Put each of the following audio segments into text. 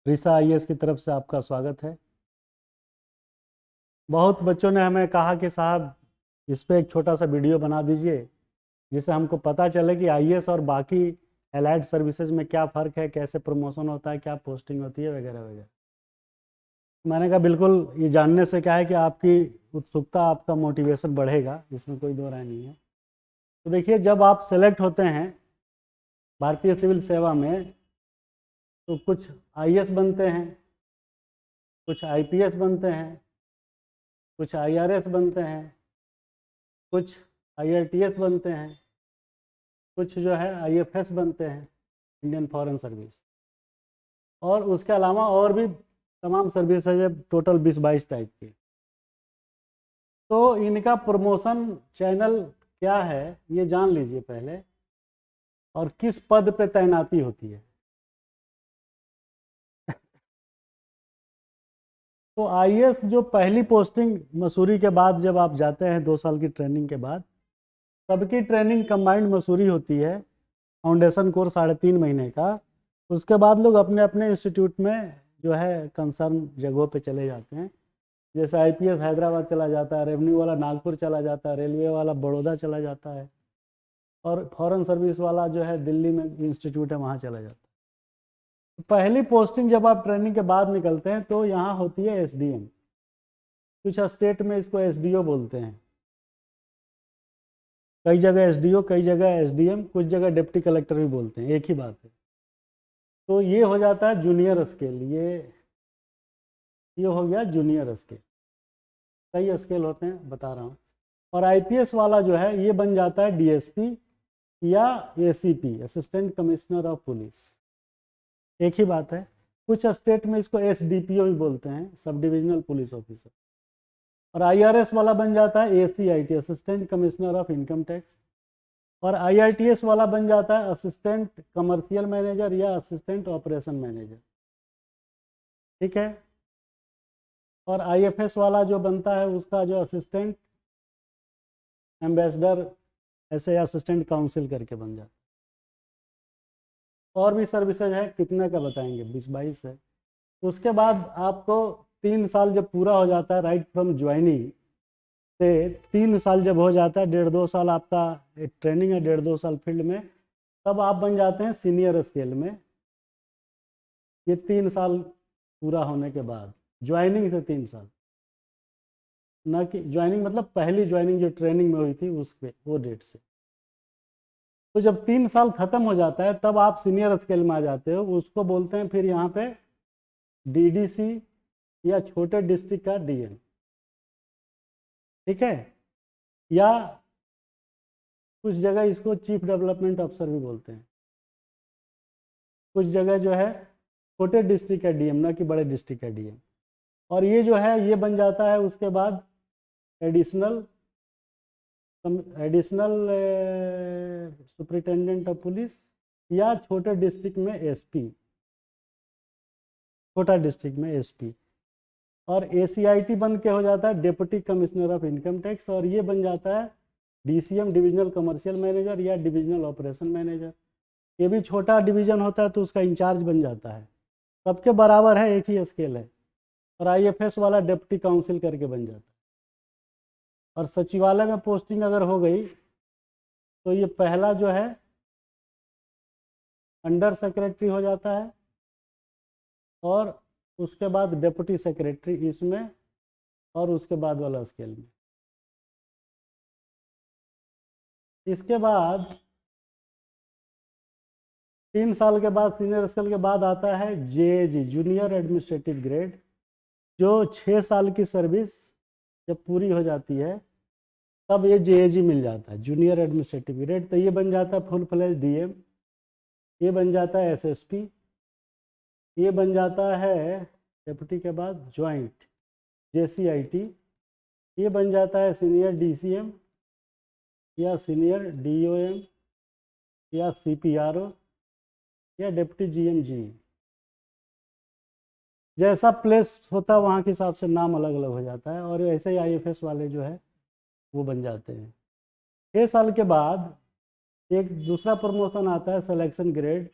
रिसा IAS की तरफ से आपका स्वागत है। बहुत बच्चों ने हमें कहा कि साहब इस पे एक छोटा सा वीडियो बना दीजिए जिससे हमको पता चले कि आईएएस और बाकी एलाइड सर्विसेज में क्या फ़र्क है, कैसे प्रमोशन होता है, क्या पोस्टिंग होती है, वगैरह वगैरह। मैंने कहा बिल्कुल, ये जानने से क्या है कि आपकी उत्सुकता, आपका मोटिवेशन बढ़ेगा, इसमें कोई दो राय नहीं है। तो देखिए, जब आप सेलेक्ट होते हैं भारतीय सिविल सेवा में तो कुछ आईएएस बनते हैं, कुछ आईपीएस बनते हैं, कुछ आईआरएस बनते हैं, कुछ आईआरटीएस बनते हैं, कुछ जो है आईएफएस बनते हैं, इंडियन फॉरेन सर्विस, और उसके अलावा और भी तमाम सर्विसेज है, टोटल 20-22 टाइप के। तो इनका प्रमोशन चैनल क्या है ये जान लीजिए पहले, और किस पद पे तैनाती होती है। तो आईएएस जो पहली पोस्टिंग मसूरी के बाद जब आप जाते हैं 2 साल की ट्रेनिंग के बाद, सबकी ट्रेनिंग कंबाइंड मसूरी होती है, फाउंडेशन कोर्स 3.5 महीने का। उसके बाद लोग अपने अपने इंस्टीट्यूट में जो है कंसर्न जगहों पे चले जाते हैं। जैसे आईपीएस हैदराबाद चला जाता है, रेवेन्यू वाला नागपुर चला जाता है, रेलवे वाला बड़ौदा चला जाता है, और फॉरेन सर्विस वाला जो है दिल्ली में इंस्टीट्यूट है वहाँ चला जाता है। तो पहली पोस्टिंग जब आप ट्रेनिंग के बाद निकलते हैं तो यहाँ होती है एसडीएम। कुछ स्टेट में इसको एसडीओ बोलते हैं, कई जगह एसडीओ, कई जगह एसडीएम, कुछ जगह डिप्टी कलेक्टर भी बोलते हैं, एक ही बात है। तो ये हो जाता है जूनियर स्केल, ये हो गया जूनियर स्केल। कई स्केल होते हैं बता रहा हूँ। और आईपीएस वाला जो है ये बन जाता है डीएसपी या ACP, assistant commissioner of police, एक ही बात है। कुछ स्टेट में इसको एसडीपीओ भी बोलते हैं, सब डिविजनल पुलिस ऑफिसर। और आईआरएस वाला बन जाता है ACIT, assistant commissioner of income tax. और आईआरटीएस वाला बन जाता है असिस्टेंट कमर्शियल मैनेजर या असिस्टेंट ऑपरेशन मैनेजर, ठीक है। और आईएफएस वाला जो बनता है उसका जो असिस्टेंट एम्बेसडर, ऐसे असिस्टेंट काउंसिल करके बन जाता है। और भी सर्विसेज है, कितने का बताएंगे, 20-22 है। उसके बाद आपको 3 साल जब पूरा हो जाता है, राइट फ्रॉम ज्वाइनिंग से 3 साल जब हो जाता है, 1.5-2 साल आपका एक ट्रेनिंग है, 1.5-2 साल फील्ड में, तब आप बन जाते हैं सीनियर स्केल में। ये 3 साल पूरा होने के बाद, ज्वाइनिंग से 3 साल, ना कि ज्वाइनिंग मतलब पहली ज्वाइनिंग जो ट्रेनिंग में हुई थी उस पे, वो डेट से। तो जब 3 साल खत्म हो जाता है तब आप सीनियर स्केल में आ जाते हो, उसको बोलते हैं फिर यहाँ पे डीडीसी या छोटे डिस्ट्रिक्ट का डीएम, ठीक है। या कुछ जगह इसको चीफ डेवलपमेंट ऑफिसर भी बोलते हैं। कुछ जगह जो है छोटे डिस्ट्रिक्ट का डीएम, ना कि बड़े डिस्ट्रिक्ट का डीएम। और ये जो है ये बन जाता है उसके बाद एडिशनल सुपरिटेंडेंट ऑफ पुलिस, या छोटे डिस्ट्रिक्ट में एसपी, छोटा डिस्ट्रिक्ट में एसपी। और एसीआईटी बन के हो जाता है deputy commissioner of income tax, और ये बन जाता है डीसीएम, डिविजनल कमर्शियल मैनेजर या डिविजनल ऑपरेशन मैनेजर। ये भी छोटा डिवीजन होता है तो उसका इंचार्ज बन जाता है। सबके बराबर है, एक ही स्केल है। और आईएफएस वाला डिप्टी काउंसिल करके बन जाता है। और सचिवालय में पोस्टिंग अगर हो गई तो ये पहला जो है अंडर सेक्रेटरी हो जाता है, और उसके बाद डिप्टी सेक्रेटरी इसमें, और उसके बाद वाला स्केल में। इसके बाद 3 साल के बाद, सीनियर स्केल के बाद आता है जेएजी, जूनियर एडमिनिस्ट्रेटिव ग्रेड, जो 6 साल की सर्विस जब पूरी हो जाती है तब ये जेएजी मिल जाता है, जूनियर एडमिनिस्ट्रेटिव ग्रेड। तो ये बन जाता है फुल फ्लेज डीएम, ये बन जाता है एसएसपी, ये बन जाता है डिप्टी के बाद ज्वाइंट जेसीआईटी, ये बन जाता है सीनियर डीसीएम या सीनियर डीओएम या सीपीआरओ या डिप्टी जीएमजी। जैसा प्लेस होता है वहाँ के हिसाब से नाम अलग अलग हो जाता है। और ऐसे ही आईएफएस वाले जो है वो बन जाते हैं। 6 साल के बाद एक दूसरा प्रमोशन आता है सिलेक्शन ग्रेड,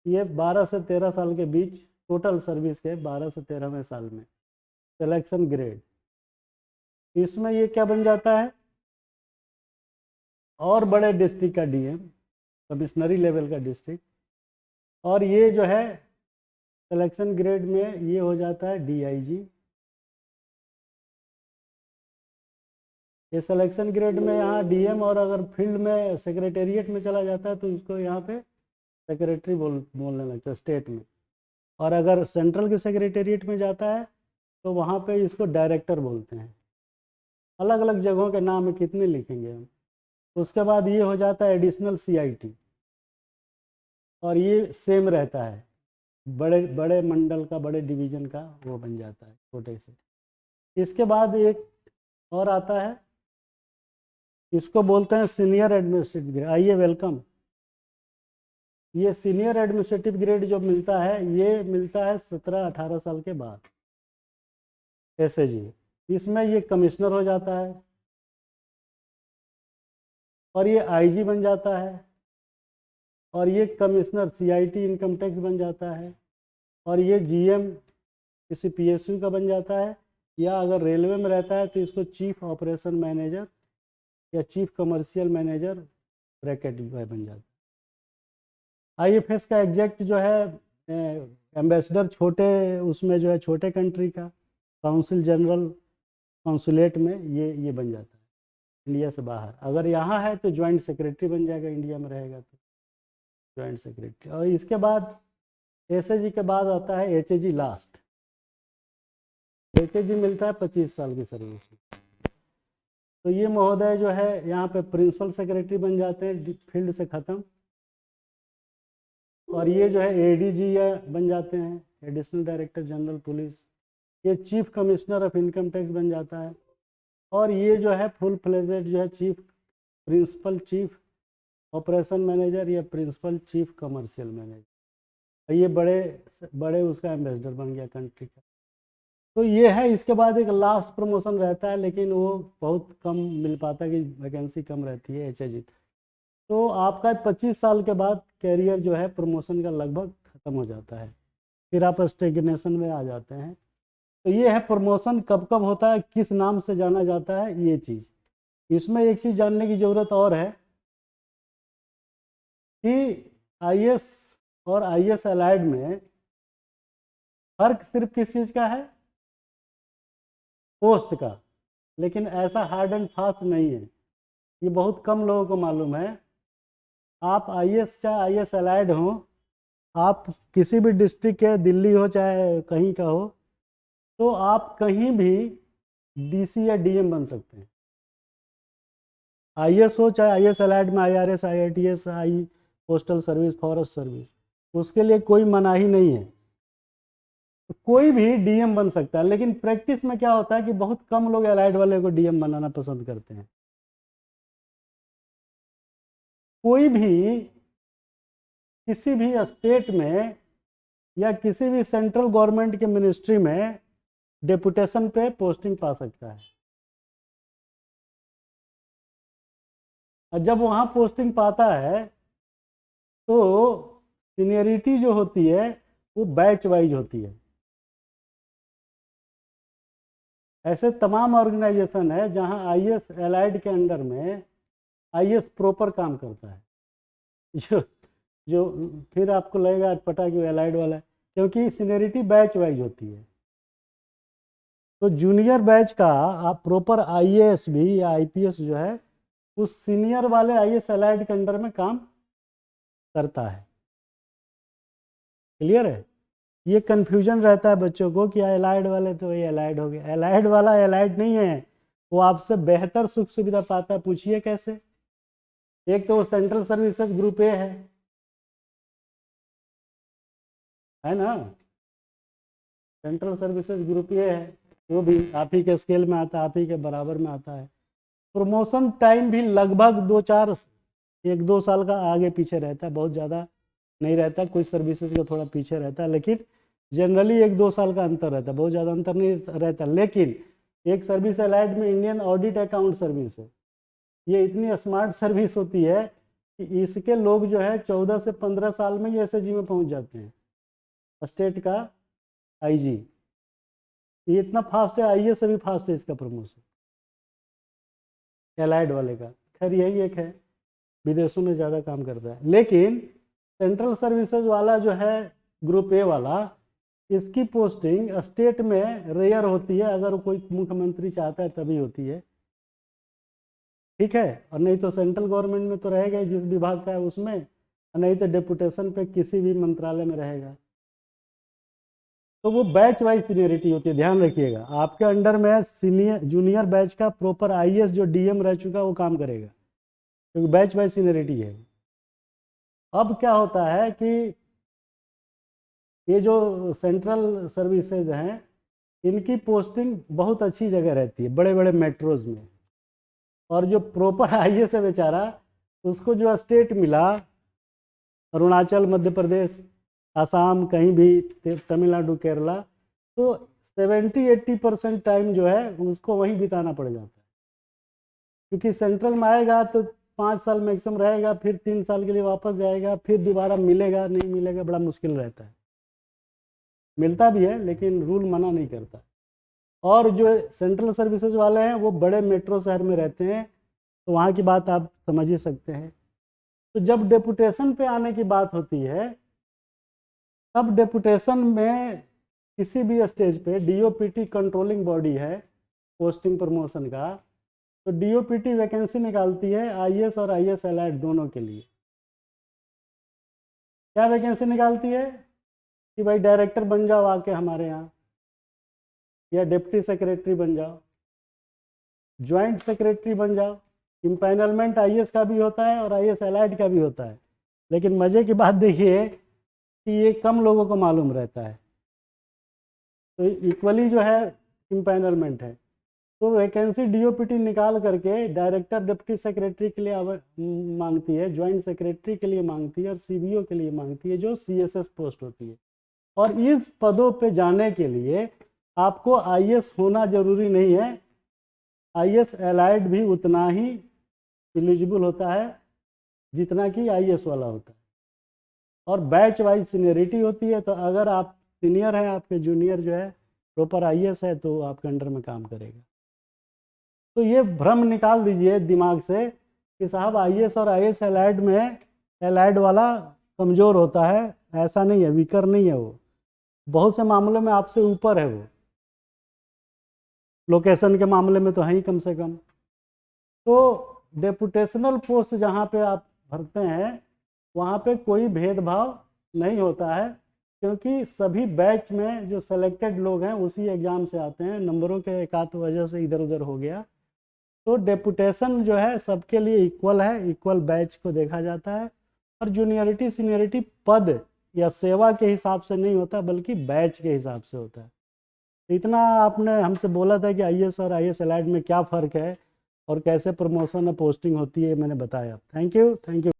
ये 12 से 13 साल के बीच टोटल सर्विस के 12 से 13वें साल में। सिलेक्शन ग्रेड, इसमें ये क्या बन जाता है, और बड़े डिस्ट्रिक्ट का डीएम, कमिश्नरी लेवल का डिस्ट्रिक्ट। और ये जो है सिलेक्शन ग्रेड में ये हो जाता है डीआईजी। ये सिलेक्शन ग्रेड में यहाँ डीएम, और अगर फील्ड में सेक्रेटेरिएट में चला जाता है तो उसको यहाँ पे सेक्रेटरी बोलने लगता है स्टेट में। और अगर सेंट्रल के सेक्रेटेरिएट में जाता है तो वहाँ पे इसको डायरेक्टर बोलते हैं। अलग अलग जगहों के नाम कितने लिखेंगे हम। उसके बाद ये हो जाता है एडिशनल सीआईटी, और ये सेम रहता है, बड़े बड़े मंडल का, बड़े डिवीज़न का वो बन जाता है छोटे से। इसके बाद एक और आता है, इसको बोलते हैं सीनियर एडमिनिस्ट्रेटिव ग्रेड। आइए वेलकम। ये सीनियर एडमिनिस्ट्रेटिव ग्रेड जो मिलता है, ये मिलता है 17-18 साल के बाद एसएजी। इसमें ये कमिश्नर हो जाता है, और ये आईजी बन जाता है, और ये कमिश्नर सीआईटी इनकम टैक्स बन जाता है, और ये जीएम किसी पीएसयू का बन जाता है, या अगर रेलवे में रहता है तो इसको चीफ ऑपरेशन मैनेजर या चीफ कमर्शियल मैनेजर ब्रैकेट में बन जाता है। आईएफएस का एग्जैक्ट जो है एम्बेसडर, छोटे उसमें जो है छोटे कंट्री का काउंसिल जनरल कॉन्सुलेट में ये बन जाता है इंडिया से बाहर। अगर यहाँ है तो ज्वाइंट सेक्रेटरी बन जाएगा, इंडिया में रहेगा तो ज्वाइंट सेक्रेटरी। और इसके बाद एसएजी के बाद आता है एचएजी लास्ट। एचएजी मिलता है 25 साल की सर्विस में। तो ये महोदय जो है यहाँ पे प्रिंसिपल सेक्रेटरी बन जाते हैं फील्ड से ख़त्म, और ये जो है एडीजी बन जाते हैं, एडिशनल डायरेक्टर जनरल पुलिस। ये chief commissioner of income tax बन जाता है, और ये जो है फुल फ्लेजेड जो है प्रिंसिपल चीफ ऑपरेशन मैनेजर या प्रिंसिपल चीफ कमर्शियल मैनेजर। ये बड़े उसका एम्बेसडर बन गया कंट्री का। तो ये है। इसके बाद एक लास्ट प्रमोशन रहता है, लेकिन वो बहुत कम मिल पाता है कि वैकेंसी कम रहती है एचएजी। तो आपका 25 साल के बाद कैरियर जो है प्रमोशन का लगभग ख़त्म हो जाता है, फिर आप स्टेगनेशन में आ जाते हैं। तो ये है प्रमोशन कब कब होता है, किस नाम से जाना जाता है, ये चीज़। इसमें एक चीज़ जानने की ज़रूरत और है कि आईएएस और आईएएस एलाइड में फर्क सिर्फ किस चीज़ का है, पोस्ट का। लेकिन ऐसा हार्ड एंड फास्ट नहीं है, ये बहुत कम लोगों को मालूम है। आप आईएएस चाहे आईएएस एलाइड हो, आप किसी भी डिस्ट्रिक्ट के, दिल्ली हो चाहे कहीं का हो, तो आप कहीं भी डीसी या डीएम बन सकते हैं। आईएएस हो चाहे आईएएस एलाइड में आईआरएस, आईआईटीएस, आई पोस्टल सर्विस, फॉरेस्ट सर्विस, उसके लिए कोई मनाही नहीं है, तो कोई भी डीएम बन सकता है। लेकिन प्रैक्टिस में क्या होता है कि बहुत कम लोग एलाइड वाले को डीएम बनाना पसंद करते हैं। कोई भी किसी भी स्टेट में या किसी भी सेंट्रल गवर्नमेंट के मिनिस्ट्री में डेपुटेशन पे पोस्टिंग पा सकता है, और जब वहाँ पोस्टिंग पाता है तो सीनियरिटी जो होती है वो बैच वाइज होती है। ऐसे तमाम ऑर्गेनाइजेशन है जहाँ आईएएस एलाइड के अंडर में आईएएस प्रॉपर काम करता है, जो जो फिर आपको लगेगा अटपटा कि एलाइड वाला है, क्योंकि सीनियरिटी बैच वाइज होती है। तो जूनियर बैच का आप प्रॉपर आईएएस भी या आईपीएस जो है उस सीनियर वाले आईएएस एलाइड के अंडर में काम करता है। क्लियर है? ये कन्फ्यूजन रहता है बच्चों को कि एलाइड वाले तो ये एलाइड हो गए। एलाइड वाला एलाइड नहीं है, वो आपसे बेहतर सुख सुविधा पाता है। पूछिए कैसे? एक तो वो सेंट्रल सर्विसेज ग्रुप ए है ना, सेंट्रल सर्विसेज ग्रुप ए है, वो भी आप ही के स्केल में आता है, आप ही के बराबर में आता है। प्रमोशन टाइम भी लगभग 1-2 साल का आगे पीछे रहता है, बहुत ज़्यादा नहीं रहता। कोई सर्विसेज का थोड़ा पीछे रहता है, लेकिन जनरली 1-2 साल का अंतर रहता है, बहुत ज़्यादा अंतर नहीं रहता। लेकिन एक सर्विस एलाइड में इंडियन ऑडिट अकाउंट सर्विस है, ये इतनी स्मार्ट सर्विस होती है कि इसके लोग जो है 14 से 15 साल में ही एसएजी में पहुंच जाते हैं। स्टेट का आईजी। ये इतना फास्ट है, आईएएस से भी फास्ट है इसका प्रमोशन, एलाइड वाले का। खैर यही एक है, विदेशों में ज़्यादा काम करता है। लेकिन सेंट्रल सर्विसेज वाला जो है ग्रुप ए वाला, इसकी पोस्टिंग स्टेट में रेयर होती है, अगर कोई मुख्यमंत्री चाहता है तभी होती है, ठीक है। और नहीं तो सेंट्रल गवर्नमेंट में तो रहेगा ही, जिस विभाग का है उसमें, और नहीं तो डेपुटेशन पे किसी भी मंत्रालय में रहेगा। तो वो बैच वाइज सीनियरिटी होती है, ध्यान रखिएगा। आपके अंडर में सीनियर जूनियर बैच का प्रॉपर आईएएस जो डीएम रह चुका वो काम करेगा, क्योंकि बैच वाइज सीनियरिटी है। अब क्या होता है कि ये जो सेंट्रल सर्विसेज हैं, इनकी पोस्टिंग बहुत अच्छी जगह रहती है, बड़े बड़े मेट्रोज में। और जो प्रॉपर आईएएस है बेचारा, उसको जो स्टेट मिला, अरुणाचल, मध्य प्रदेश, आसाम, कहीं भी, तमिलनाडु, केरला, तो 70-80% टाइम जो है उसको वहीं बिताना पड़ जाता है। क्योंकि सेंट्रल में आएगा तो 5 साल मैक्सिमम रहेगा, फिर 3 साल के लिए वापस जाएगा, फिर दोबारा मिलेगा नहीं मिलेगा, बड़ा मुश्किल रहता है। मिलता भी है लेकिन रूल मना नहीं करता। और जो सेंट्रल सर्विसेज वाले हैं वो बड़े मेट्रो शहर में रहते हैं, तो वहाँ की बात आप समझ ही सकते हैं। तो जब डेपुटेशन पे आने की बात होती है, तब डेपुटेशन में किसी भी स्टेज पे डीओपीटी कंट्रोलिंग बॉडी है पोस्टिंग प्रमोशन का, तो डीओपीटी वैकेंसी निकालती है आईएएस और आईएएस एलाइड दोनों के लिए। क्या वैकेंसी निकालती है कि भाई डायरेक्टर बन जाओ आके हमारे यहाँ, या डिप्टी सेक्रेटरी बन जाओ, ज्वाइंट सेक्रेटरी बन जाओ। इम्पैनलमेंट आईएएस का भी होता है और आईएएस एलाइड का भी होता है। लेकिन मज़े की बात देखिए कि ये कम लोगों को मालूम रहता है, तो इक्वली जो है इम्पैनलमेंट है। तो वैकेंसी डीओपीटी निकाल करके डायरेक्टर डिप्टी सेक्रेटरी के लिए मांगती है, ज्वाइंट सेक्रेटरी के लिए मांगती है, और सीबीओ के लिए मांगती है, जो सीएसएस पोस्ट होती है। और इस पदों पे जाने के लिए आपको आईएएस होना जरूरी नहीं है, आईएएस एलाइड भी उतना ही एलिजिबल होता है जितना कि आईएएस वाला होता है। और बैच वाइज सीनियरिटी होती है, तो अगर आप सीनियर हैं, आपके जूनियर जो है प्रॉपर आईएएस है, तो आपके अंडर में काम करेगा। तो ये भ्रम निकाल दीजिए दिमाग से कि साहब आईएएस और आईएएस एलाइड में एलाइड वाला कमज़ोर होता है। ऐसा नहीं है, वीकर नहीं है वो, बहुत से मामलों में आपसे ऊपर है वो, लोकेशन के मामले में तो है ही कम से कम। तो डेपुटेशनल पोस्ट जहाँ पे आप भरते हैं, वहाँ पे कोई भेदभाव नहीं होता है, क्योंकि सभी बैच में जो सेलेक्टेड लोग हैं उसी एग्ज़ाम से आते हैं। नंबरों के एकाध वजह से इधर उधर हो गया, तो डेपुटेशन जो है सबके लिए इक्वल है, इक्वल बैच को देखा जाता है। और जूनियरिटी सीनियरिटी पद या सेवा के हिसाब से नहीं होता, बल्कि बैच के हिसाब से होता है। इतना आपने हमसे बोला था कि आईएएस और आईएएस एलाइड में क्या फ़र्क है और कैसे प्रमोशन और पोस्टिंग होती है, मैंने बताया। Thank you.